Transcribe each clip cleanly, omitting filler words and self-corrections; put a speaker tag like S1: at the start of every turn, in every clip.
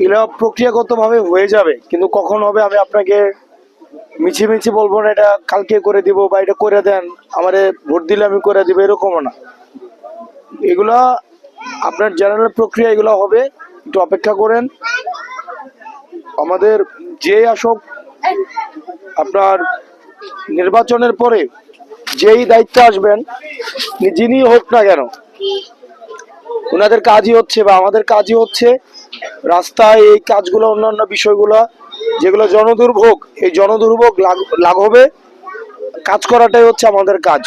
S1: এগুলো প্রক্রিয়াগতভাবে হয়ে যাবে, কিন্তু কখন হবে আমি আপনাকে মিছি বলবো না এটা কালকে করে দিব বা এটা করে দেন আমারে ভোট দিলে আমি করে দিব, এরকমও না। এগুলা আপনার জেনারেল প্রক্রিয়া, এগুলো হবে, একটু অপেক্ষা করেন। আমাদের যে আসক আপনার নির্বাচনের পরে যেই দায়িত্ব আসবেন, যিনি হোক না কেন, ওনাদের কাজই হচ্ছে বা আমাদের কাজই হচ্ছে রাস্তায় এই কাজগুলো, অন্যান্য বিষয়গুলো যেগুলো জনদুর্ভোগ, এই জনদুর্ভোগ লাঘবে কাজ করাটাই হচ্ছে আমাদের কাজ।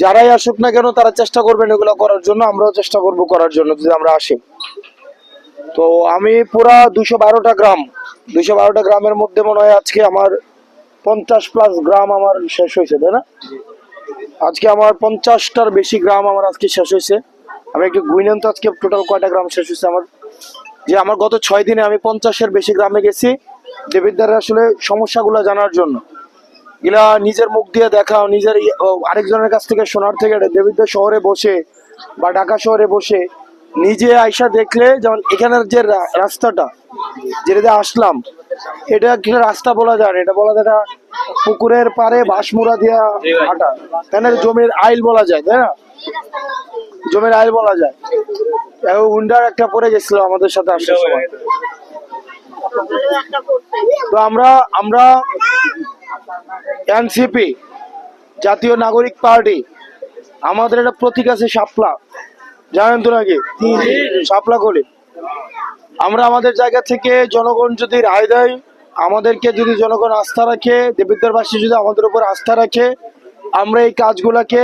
S1: যারাই আসুক না কেন তারা চেষ্টা করবেন এগুলো করার জন্য, আমরাও চেষ্টা করব করার জন্য যদি আমরা আসি। তো আমি পুরা 212টা গ্রামের মধ্যে মনে হয় আজকে আমার 50+ গ্রাম আমার শেষ হয়েছে, তাই না? আজকে আমার 50টার বেশি গ্রাম আমার আজকে শেষ হয়েছে। আমি একটু গুইনেন তো আজকে টোটাল কয়টা গ্রাম শেষ হয়েছে আমার। যে আমার গত 6 দিনে আমি 50-এর বেশি গ্রামে গেছি দেবিদ্বারের আসলে সমস্যাগুলো জানার জন্য। এগুলা নিজের মুখ দিয়ে দেখা, নিজের আরেকজনের কাছ থেকে শোনার থেকে দেবিদ্বার শহরে বসে বা ঢাকা শহরে বসে নিজে আইসা দেখলে, যেমন এখানের যে রাস্তাটা যেটা আসলাম, এটা কি রাস্তা বলা যায় না, এটা বলা যায় না, পুকুরের পারে বাঁশমুড়া দিয়া হাঁটা, তাই না? জমির আইল বলা যায়, তাই না? জমির আইল বলা যায়। হুন্ডার একটা পরে গেছিল আমাদের সাথে আসার সময়। তো আমরা এনসিপি জাতীয় নাগরিক পার্টি, আমাদের একটা প্রতীক আছে শাপলা, জানেন তো নাকি? শাপলা কলি। আমরা আমাদের জায়গা থেকে জনগণ যদি রায় দেয়, আমাদেরকে যদি জনগণ আস্থা রাখে, দেবিদ্বারবাসী যদি আমাদের উপর আস্থা রাখে, আমরা এই কাজগুলাকে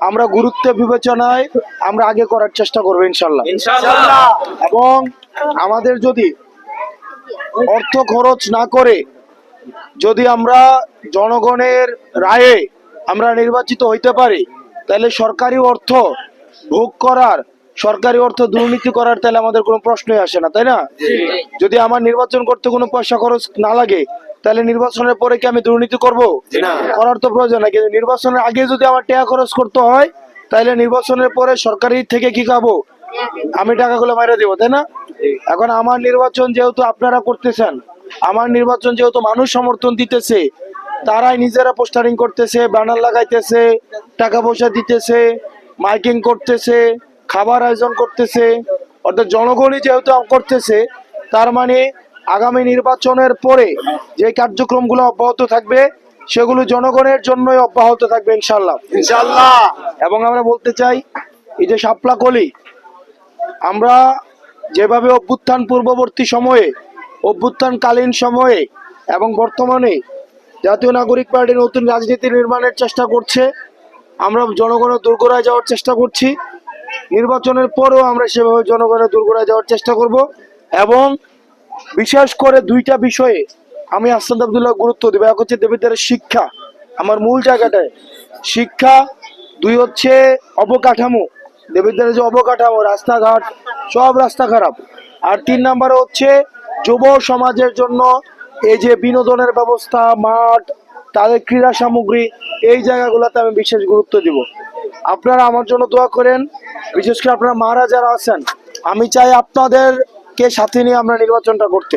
S1: আমরা গুরুত্ব বিবেচনায় আমরা আগে করার চেষ্টা করবো ইনশাল্লাহ। এবং আমাদের যদি অর্থ খরচ না করে যদি আমরা জনগণের রায়ে আমরা নির্বাচিত হইতে পারি, তাহলে সরকারি অর্থ ভোগ করার, সরকারি অর্থ দুর্নীতি করার তাহলে আমাদের কোনো প্রশ্নই আসে না, তাই না? যদি আমার নির্বাচন করতে কোনো পয়সা খরচ না লাগে, তাহলে নির্বাচনের পরে কি আমি দুর্নীতি করব? করার তো প্রয়োজন নাই। কিন্তু নির্বাচনের আগে যদি আমার টাকা খরচ করতে হয়, তাহলে নির্বাচনের পরে সরকারি থেকে কি খাবো? আমি টাকাগুলো মাইরা দিব, তাই না? এখন আমার নির্বাচন যেহেতু আপনারা করতেছেন, আমার নির্বাচন যেহেতু মানুষ সমর্থন দিতেছে, তারাই নিজেরা পোস্টারিং করতেছে, ব্যানার লাগাইতেছে, টাকা পয়সা দিতেছে, মাইকিং করতেছে, খাবার আয়োজন করতেছে, অর্থাৎ জনগণই যেহেতু করতেছে, তার মানে আগামী নির্বাচনের পরে যে কার্যক্রমগুলো অব্যাহত থাকবে সেগুলো জনগণের জন্যই অব্যাহত থাকবে ইনশাল্লাহ। এবং আমরা বলতে চাই, এই যে শাপলা কলি, আমরা যেভাবে অভ্যুত্থান পূর্ববর্তী সময়ে, অভ্যুত্থানকালীন সময়ে এবং বর্তমানে জাতীয় নাগরিক পার্টি নতুন রাজনীতি নির্মাণের চেষ্টা করছে, আমরা জনগণের দোরগোড়ায় যাওয়ার চেষ্টা করছি। নির্বাচনের পরেও আমরা সেভাবে জনগণের দোরগোড়ায় যাওয়ার চেষ্টা করব। এবং বিশেষ করে 2টা বিষয়ে আমি আহসান আব্দুল্লাহ গুরুত্ব দেব। এক হচ্ছে দেবিদ্বারের শিক্ষা, আমার মূল জায়গাটায় শিক্ষা। 2 হচ্ছে অবকাঠামো, দেবিদ্বারের যে অবকাঠামো, রাস্তাঘাট, সব রাস্তা খারাপ। আর 3 নম্বরে হচ্ছে যুব সমাজের জন্য এই যে বিনোদনের ব্যবস্থা, মাঠ, তাদের ক্রীড়া সামগ্রী, এই জায়গাগুলোতে আমি বিশেষ গুরুত্ব দিব। আপনারা আমার জন্য দোয়া করেন, বিশেষ করে আপনারা মারা যারা আছেন, আমি চাই আপনাদেরকে সাথে নিয়ে আমরা নির্বাচনটা করতে।